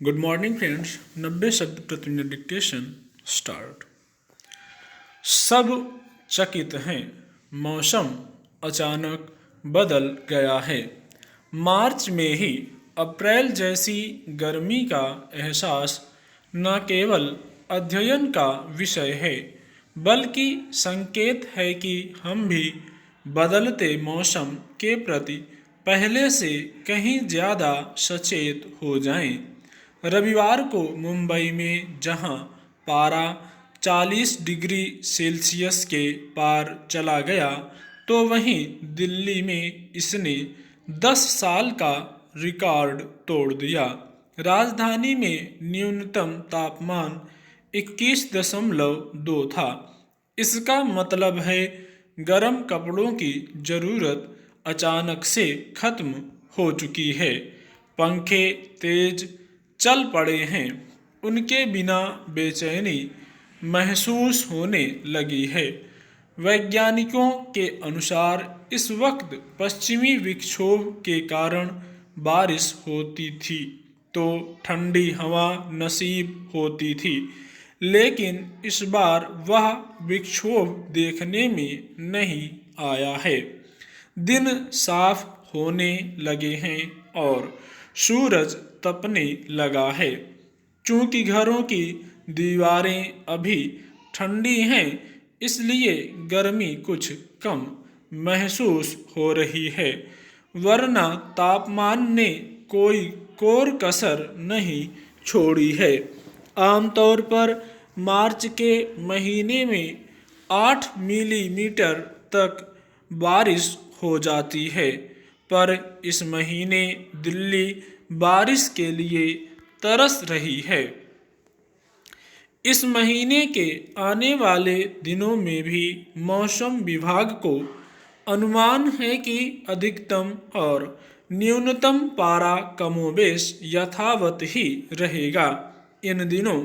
Good morning friends. 90 शब्द प्रति minute dictation start. सब चकित हैं, मौसम अचानक बदल गया है। मार्च में ही अप्रैल जैसी गर्मी का एहसास न केवल अध्ययन का विषय है बल्कि संकेत है कि हम भी बदलते मौसम के प्रति पहले से कहीं ज़्यादा सचेत हो जाएं। रविवार को मुंबई में जहां पारा 40 डिग्री सेल्सियस के पार चला गया, तो वहीं दिल्ली में इसने 10 साल का रिकॉर्ड तोड़ दिया। राजधानी में न्यूनतम तापमान 21.2 था। इसका मतलब है गर्म कपड़ों की ज़रूरत अचानक से खत्म हो चुकी है। पंखे तेज चल पड़े हैं, उनके बिना बेचैनी महसूस होने लगी है। वैज्ञानिकों के अनुसार इस वक्त पश्चिमी विक्षोभ के कारण बारिश होती थी तो ठंडी हवा नसीब होती थी, लेकिन इस बार वह विक्षोभ देखने में नहीं आया है। दिन साफ होने लगे हैं और सूरज तपने लगा है। चूंकि घरों की दीवारें अभी ठंडी हैं, इसलिए गर्मी कुछ कम महसूस हो रही है, वरना तापमान ने कोई कोर कसर नहीं छोड़ी है। आमतौर पर मार्च के महीने में 8 मिलीमीटर तक बारिश हो जाती है, पर इस महीने दिल्ली बारिश के लिए तरस रही है। इस महीने के आने वाले दिनों में भी मौसम विभाग को अनुमान है कि अधिकतम और न्यूनतम पारा कमोबेश यथावत ही रहेगा। इन दिनों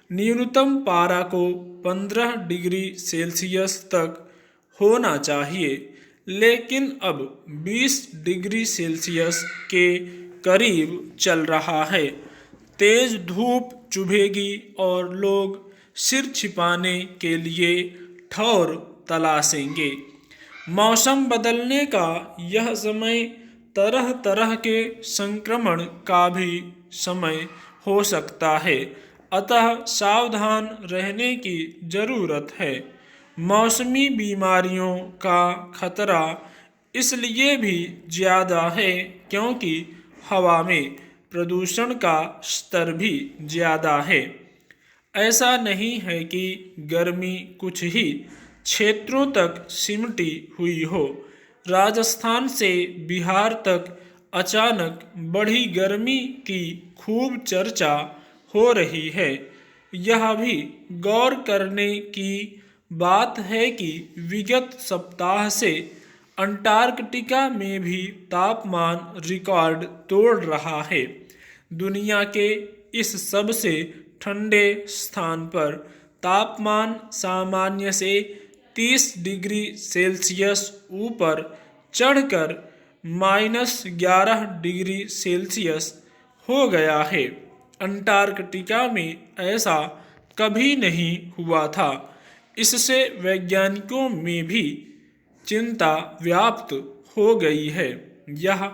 न्यूनतम पारा को 15 डिग्री सेल्सियस तक होना चाहिए, लेकिन अब 20 डिग्री सेल्सियस के करीब चल रहा है। तेज धूप चुभेगी और लोग सिर छिपाने के लिए ठौर तलाशेंगे। मौसम बदलने का यह समय तरह तरह के संक्रमण का भी समय हो सकता है, अतः सावधान रहने की जरूरत है। मौसमी बीमारियों का खतरा इसलिए भी ज़्यादा है क्योंकि हवा में प्रदूषण का स्तर भी ज़्यादा है। ऐसा नहीं है कि गर्मी कुछ ही क्षेत्रों तक सिमटी हुई हो। राजस्थान से बिहार तक अचानक बढ़ी गर्मी की खूब चर्चा हो रही है। यह भी गौर करने की बात है कि विगत सप्ताह से अंटार्कटिका में भी तापमान रिकॉर्ड तोड़ रहा है। दुनिया के इस सबसे ठंडे स्थान पर तापमान सामान्य से 30 डिग्री सेल्सियस ऊपर चढ़कर -11 डिग्री सेल्सियस हो गया है। अंटार्कटिका में ऐसा कभी नहीं हुआ था। इससे वैज्ञानिकों में भी चिंता व्याप्त हो गई है। यह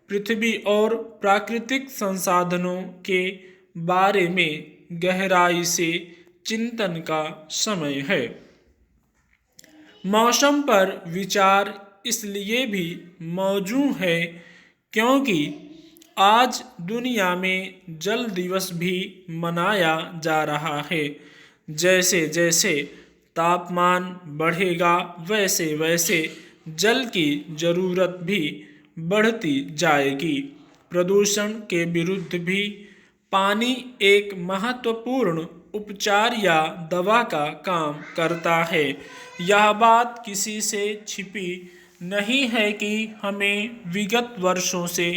पृथ्वी और प्राकृतिक संसाधनों के बारे में गहराई से चिंतन का समय है। मौसम पर विचार इसलिए भी मौजूद है क्योंकि आज दुनिया में जल दिवस भी मनाया जा रहा है। जैसे जैसे तापमान बढ़ेगा, वैसे वैसे जल की जरूरत भी बढ़ती जाएगी। प्रदूषण के विरुद्ध भी पानी एक महत्वपूर्ण उपचार या दवा का काम करता है। यह बात किसी से छिपी नहीं है कि हमें विगत वर्षों से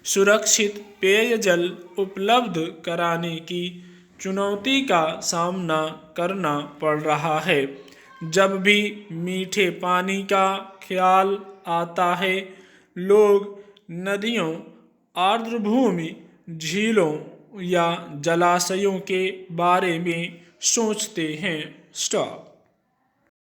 सुरक्षित पेयजल उपलब्ध कराने की चुनौती का सामना करना पड़ रहा है। जब भी मीठे पानी का ख्याल आता है, लोग नदियों, आर्द्रभूमि, झीलों या जलाशयों के बारे में सोचते हैं। स्टॉप।